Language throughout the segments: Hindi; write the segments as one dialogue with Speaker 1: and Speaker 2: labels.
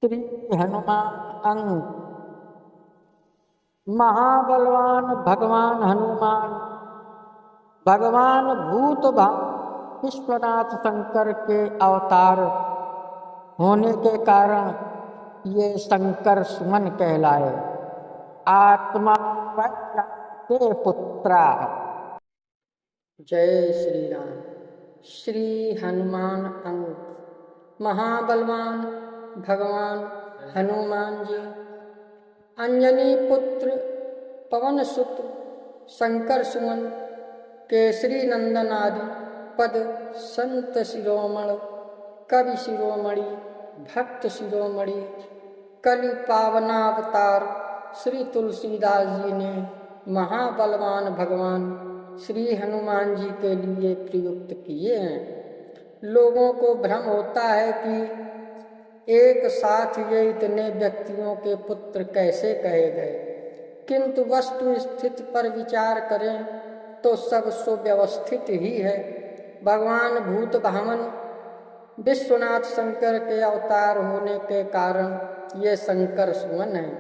Speaker 1: श्री हनुमान अंग। महाबलवान भगवान हनुमान भगवान भूत विश्वनाथ शंकर के अवतार होने के कारण ये शंकर सुमन कहलाए। आत्मा के पुत्रा। जय श्री राम। श्री हनुमान अंग। महाबलवान भगवान हनुमान जी अंजनी पुत्र पवन सुत शंकर सुमन केसरी नंदन आदि पद संत शिरोमणि कवि शिरोमणि भक्त शिरोमणि कलि पावनावतार श्री तुलसीदास जी ने महाबलवान भगवान श्री हनुमान जी के लिए प्रयुक्त किए हैं। लोगों को भ्रम होता है कि एक साथ ये इतने व्यक्तियों के पुत्र कैसे कहे गए, किंतु वस्तु स्थिति पर विचार करें तो सब सुव्यवस्थित ही है। भगवान भूत भावन विश्वनाथ शंकर के अवतार होने के कारण ये शंकर सुमन है।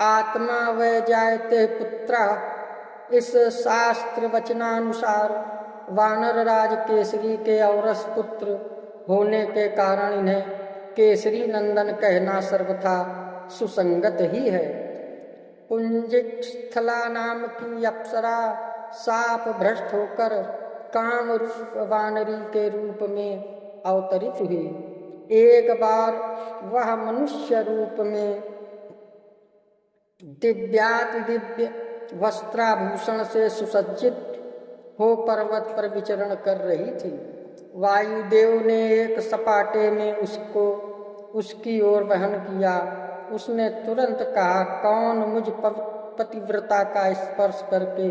Speaker 1: आत्मा वै जायते पुत्र, इस शास्त्र वचनानुसार वानर राज केसरी के औरस पुत्र होने के कारण इन्हें केसरी नंदन कहना सर्वथा सुसंगत ही है। पुंजिक स्थला नाम की अप्सरा साप भ्रष्ट होकर काम रूप वानरी के रूप में अवतरित हुई। एक बार वह मनुष्य रूप में दिव्याति दिव्य वस्त्राभूषण से सुसज्जित हो पर्वत पर विचरण कर रही थी। वायुदेव ने एक सपाटे में उसको उसकी ओर वहन किया। उसने तुरंत कहा, कौन मुझ पतिव्रता का स्पर्श करके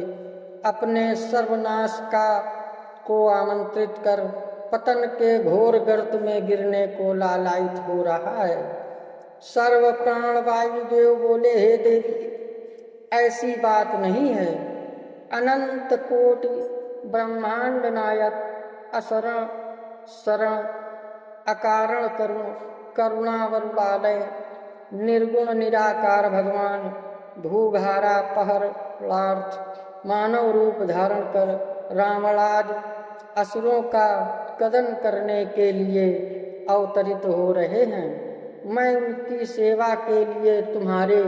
Speaker 1: अपने सर्वनाश को आमंत्रित कर पतन के घोर गर्त में गिरने को लालायित हो रहा है। सर्व प्राण वायुदेव बोले, हे देवी, ऐसी बात नहीं है। अनंत कोटि ब्रह्मांड नायक असरण शरण अकारण करुणावरुणालय निर्गुण निराकार भगवान भूभारा पहरणार्थ मानव रूप धारण कर रावणादि असुरों का कदन करने के लिए अवतरित हो रहे हैं। मैं उनकी सेवा के लिए तुम्हारे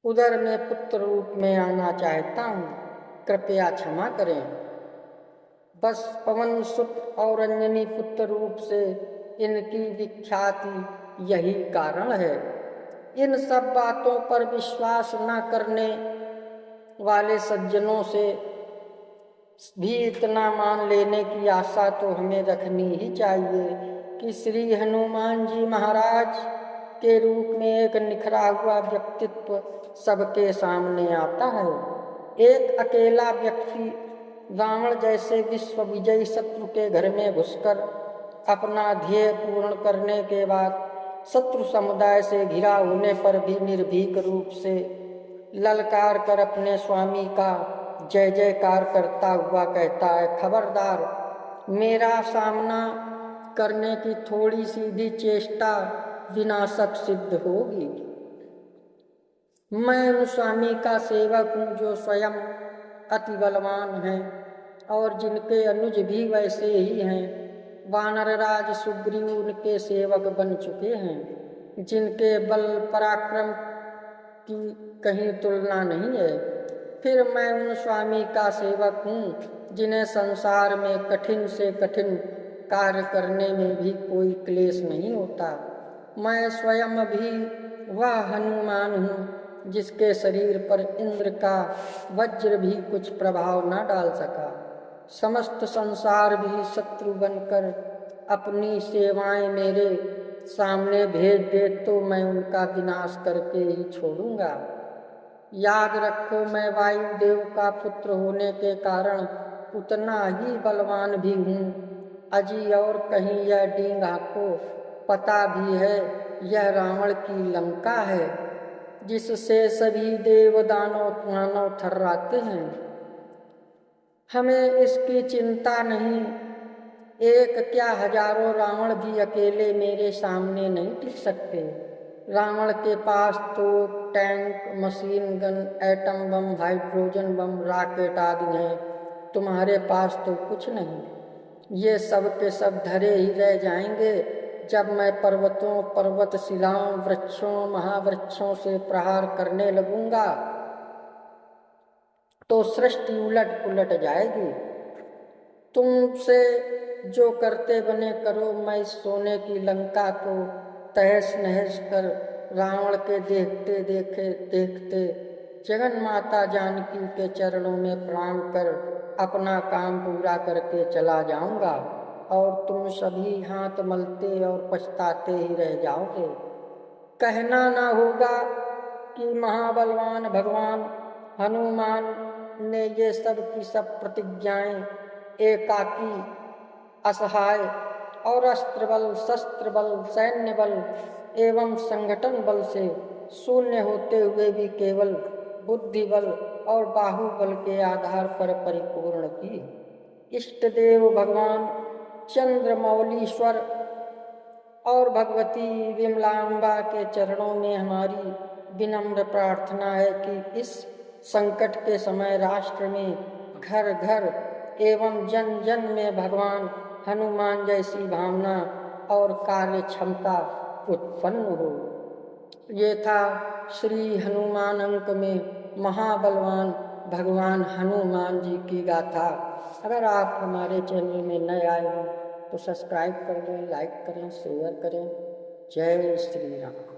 Speaker 1: उदर में पुत्र रूप में आना चाहता हूँ, कृपया क्षमा करें। बस पवन सुत और अंजनी पुत्र रूप से इनकी विख्याति यही कारण है। इन सब बातों पर विश्वास न करने वाले सज्जनों से भी इतना मान लेने की आशा तो हमें रखनी ही चाहिए कि श्री हनुमान जी महाराज के रूप में एक निखरा हुआ व्यक्तित्व सबके सामने आता है। एक अकेला व्यक्ति रावण जैसे विश्व विजयी शत्रु के घर में घुसकर अपना ध्येय पूर्ण करने के बाद शत्रु समुदाय से घिरा होने पर भी निर्भीक रूप से ललकार कर अपने स्वामी का जय जयकार करता हुआ कहता है, खबरदार, मेरा सामना करने की थोड़ी सी भी चेष्टा विनाशक सिद्ध होगी। मैं उन स्वामी का सेवक हूँ जो स्वयं अति बलवान हैं और जिनके अनुज भी वैसे ही हैं। वानरराज सुग्रीव उनके सेवक बन चुके हैं, जिनके बल पराक्रम की कहीं तुलना नहीं है। फिर मैं उन स्वामी का सेवक हूँ जिन्हें संसार में कठिन से कठिन कार्य करने में भी कोई क्लेश नहीं होता। मैं स्वयं भी वह हनुमान हूँ जिसके शरीर पर इंद्र का वज्र भी कुछ प्रभाव न डाल सका। समस्त संसार भी शत्रु बनकर अपनी सेवाएं मेरे सामने भेज दे तो मैं उनका विनाश करके ही छोड़ूंगा। याद रखो, मैं वायुदेव का पुत्र होने के कारण उतना ही बलवान भी हूँ। अजी और कहीं यह डींगा को पता भी है, यह रावण की लंका है जिससे सभी देव दानव थर्राते हैं। हमें इसकी चिंता नहीं, एक क्या हजारों रावण भी अकेले मेरे सामने नहीं टिक सकते। रावण के पास तो tank, machine gun, atom bomb, hydrogen bomb, rocket आदि हैं। तुम्हारे पास तो कुछ नहीं। ये सब के सब धरे ही रह जाएंगे जब मैं पर्वतों, पर्वत शिलाओं, वृक्षों, महावृक्षों से प्रहार करने लगूंगा तो सृष्टि उलट पुलट जाएगी। तुमसे जो करते बने करो। मैं सोने की लंका को तहस नहस कर रावण के देखते जगन माता जानकी के चरणों में प्रणाम कर अपना काम पूरा करके चला जाऊंगा और तुम सभी हाथ मलते और पछताते ही रह जाओगे। कहना ना होगा कि महाबलवान भगवान हनुमान ने ये सब की सब प्रतिज्ञाएं एकाकी, असहाय और अस्त्र बल, शस्त्र बल, सैन्य बल एवं संगठन बल से शून्य होते हुए भी केवल बुद्धि बल और बाहुबल के आधार पर परिपूर्ण की। इष्ट देव भगवान चंद्रमौलीश्वर और भगवती विमलांबा के चरणों में हमारी विनम्र प्रार्थना है कि इस संकट के समय राष्ट्र में घर घर एवं जन जन में भगवान हनुमान जैसी भावना और कार्य क्षमता उत्पन्न हो। ये था श्री हनुमान अंक में महाबलवान भगवान हनुमान जी की गाथा। अगर आप हमारे चैनल में नए आए हो तो सब्सक्राइब कर लें, लाइक करें, शेयर करें। जय श्री राम।